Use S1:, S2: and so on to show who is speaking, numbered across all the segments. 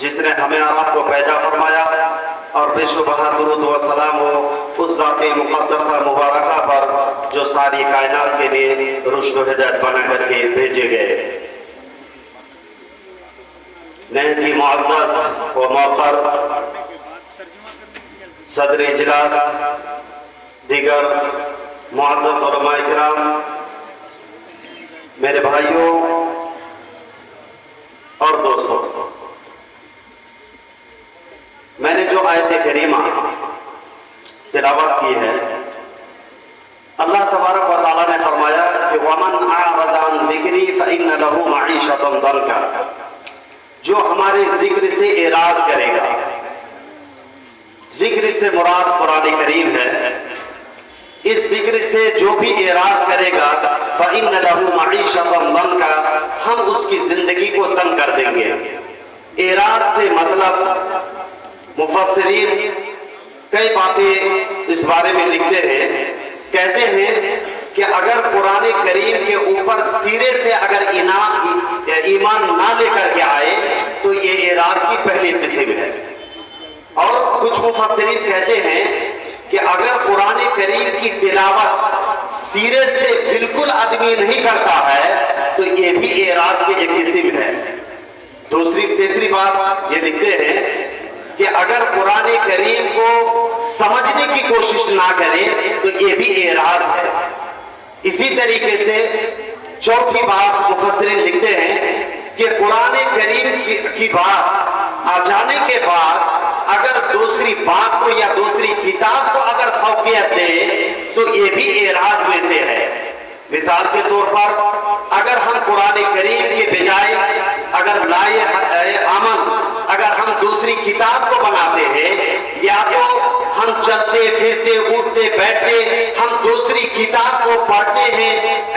S1: جس نے ہمیں اور آپ کو پیدا فرمایا، اور بے شبہ درود و سلام ہو اس ذات مقدسہ مبارکہ پر جو ساری کائنات کے لیے رشد و ہدایت بنا کر کے بھیجے گئے۔ نہایت معزز و موقر صدر اجلاس، دیگر معزز علماء کرام، میرے بھائیوں اور دوستوں، میں نے جو آیت کریمہ تلاوت کی ہے، اللہ تبارک و تعالیٰ نے فرمایا کہ وَمَنْ أَعْرَضَ عَنْ ذِكْرِي فَإِنَّ لَهُ مَعِيشَةً ضَنْكًا، جو ہمارے ذکر سے اعراض کرے گا۔ ذکر سے مراد قرآن کریم ہے۔ اس ذکر سے جو بھی اعراض کرے گا فَإِنَّ لَهُ مَعِيشَةً ضَنْكًا، ہم اس کی زندگی کو تنگ کر دیں گے۔ اعراض سے مطلب مفسرین کئی باتیں اس بارے میں لکھتے ہیں، کہتے ہیں کہ اگر قرآن کریم کے اوپر سرے سے اگر ایمان نہ لے کر کے آئے تو یہ اعراض کی پہلی قسم ہے۔ اور کچھ مفسرین کہتے ہیں کہ اگر قرآن کریم کی تلاوت سرے سے بالکل آدمی نہیں کرتا ہے تو یہ بھی اعراض کی ایک قسم ہے۔ تیسری بات یہ لکھتے ہیں کہ اگر قرآن کریم کو سمجھنے کی کوشش نہ کرے تو یہ بھی اعراض ہے۔ اسی طریقے سے چوتھی بات مفسرین لکھتے ہیں کہ قرآن کریم کی بات آ جانے کے بعد اگر دوسری بات کو یا دوسری کتاب کو اگر فوقیت دے تو یہ بھی اعراض میں سے ہے۔ مثال کے طور پر اگر ہم قرآن کریم کے بجائے اگر لائے عمل اگر ہم دوسری کتاب کو بناتے ہیں، یا تو ہم چلتے پھرتے اٹھتے بیٹھتے ہم دوسری کتاب کو پڑھتے ہیں،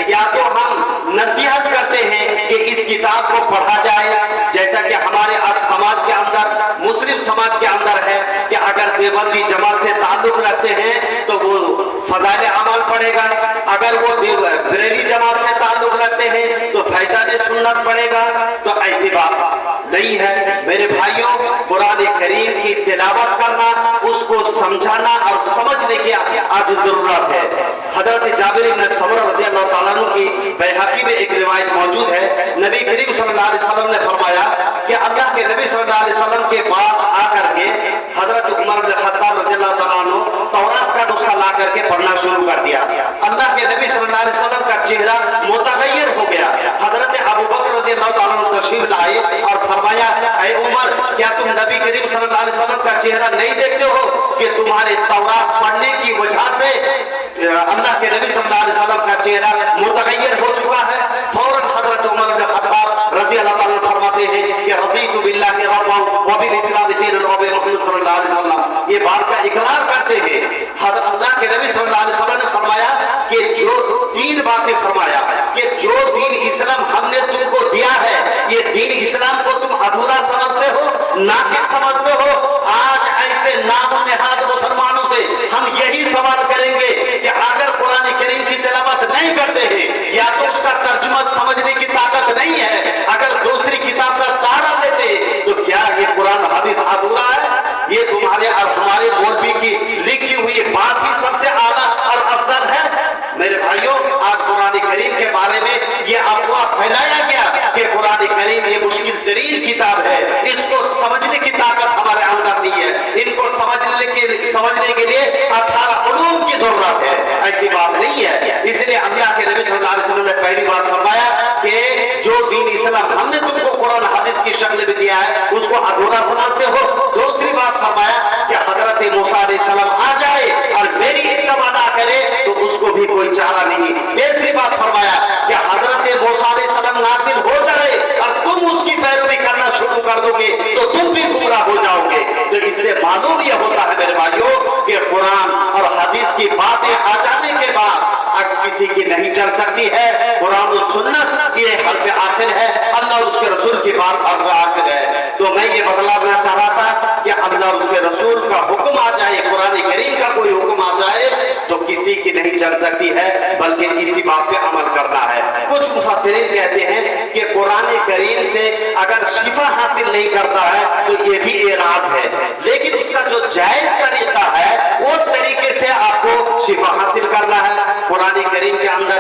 S1: یا تو ہم نصیحت کرتے ہیں کہ اس کتاب کو پڑھا جائے، جیسا کہ ہمارے آج سماج کے اندر مسلم سماج کے اندر ہے کہ اگر دیوبندی جماعت سے تعلق رکھتے ہیں تو وہ فضائل اعمال پڑھے گا، اگر وہ بریلی جماعت سے تعلق رکھتے ہیں تو فیضان سنت پڑھے گا۔ تو ایسی بات نہیں ہے میرے بھائیوں، قرآن کریم کی تلاوت کرنا، اس کو سمجھانا اور سمجھنے کی آج ضرورت ہے۔ حضرت جابر بن سمرہ رضی اللہ تعالیٰ عنہ کی بیہقی میں ایک روایت موجود ہے، نبی کریم صلی اللہ علیہ وسلم نے فرمایا کہ اللہ کے نبی صلی اللہ علیہ وسلم کے پاس آ کر کے حضرت عمر بن خطاب رضی اللہ تعالیٰ عنہ تورات کا نسخہ لا کر کے پڑھنا شروع کر دیا۔ اللہ کے نبی صلی اللہ علیہ وسلم کا چہرہ متغیر ہو گیا۔ حضرت ابو بکر رضی اللہ تعالیٰ عنہ تشریف لائے اور فرمایا اے عمر، کیا تم نبی کریم صلی اللہ علیہ وسلم کا چہرہ نہیں دیکھتے ہو کہ تمہارے تورات پڑھنے کی وجہ سے اللہ کے نبی صلی اللہ علیہ وسلم کا چہرہ متغیر ہو چکا ہے؟ فوراً حضرت عمر بن خطاب رضی اللہ تعالیٰ عنہ فرماتے ہیں کہ رضیت باللہ ربا وبالاسلام دینا وبمحمد صلی اللہ علیہ وسلم، یہ بات کا اقرار کرتے ہیں۔ حضرت اللہ کے نبی صلی اللہ علیہ وسلم نے فرمایا کہ جو تین باتیں فرمایا کہ جو دین اسلام ہم نے تم کو دیا ہے یہ دین اسلام کو تم ادھورا سمجھتے ہو، ناقص سمجھتے ہو۔ آج ایسے نام و نہاد مسلمانوں سے ہم یہی سوال کریں گے کہ اگر قرآن کریم کی تلاوت نہیں کرتے ہیں یا تو اس کا ترجمہ سمجھنے کی طاقت نہیں ہے، اگر دوسری کتاب کا سہارا لیتے تو کیا یہ قرآن حدیث ادھورا ہے؟ یہ تمہارے اور ہمارے مولوی کی لکھی ہوئی بات ہی سب سے اعلیٰ اور افضل ہے؟ میرے بھائیوں، آج قرآن کریم کے بارے میں یہ افواہ پھیلایا گیا کہ قرآن کریم یہ مشکل ترین کتاب ہے، اس کو سمجھنے کی طاقت ہمارے اندر نہیں ہے، ان کو سمجھنے کے لیے 18 علوم کی ضرورت ہے۔ ایسی بات نہیں ہے۔ اس لیے اللہ کے نبی صلی اللہ علیہ وسلم نے پہلی بات فرمایا کہ جو دین اسلام ہم نے تم کو قرآن حدیث کی شکل میں دیا ہے اس کو ادھورا سمجھتے ہو۔ دوسری بات فرمایا کہ حضرت موسیٰ علیہ السلام آ جائے اور میری اتباع نہ کرے تو اس کو بھی کوئی چارہ نہیں۔ تیسری بات فرمایا کہ حضرت موسیٰ علیہ السلام نازل ہو جائے اور تم اس کی پیروی کرنا شروع کر دو گے تو تم بھی گمراہ ہو جاؤ گے۔ تو اس سے معلوم یہ ہوتا ہے میرے بھائیوں کہ قرآن اور حدیث کی باتیں آ جانے کے بعد کسی کی نہیں چل سکتی ہے۔ قرآن و سنت یہ حرف آخر ہے، اللہ اور اس کے رسول کی بات حرف آخر ہے۔ تو میں یہ بتلانا چاہ رہا تھا کہ اللہ اور اس کے رسول کا حکم آ جائے، قرآن کریم کا کوئی حکم آ جائے تو کسی کی نہیں چل سکتی ہے، بلکہ اسی بات پہ عمل کرنا ہے۔ کچھ مفسرین کہتے ہیں کہ قرآن کریم سے اگر شفا حاصل نہیں کرتا ہے تو یہ بھی اعراض ہے، لیکن اس کا جو جائز طریقہ ہے وہ طریقے سے آپ کو شفا حاصل کرنا ہے۔ قرآن کریم کے اندر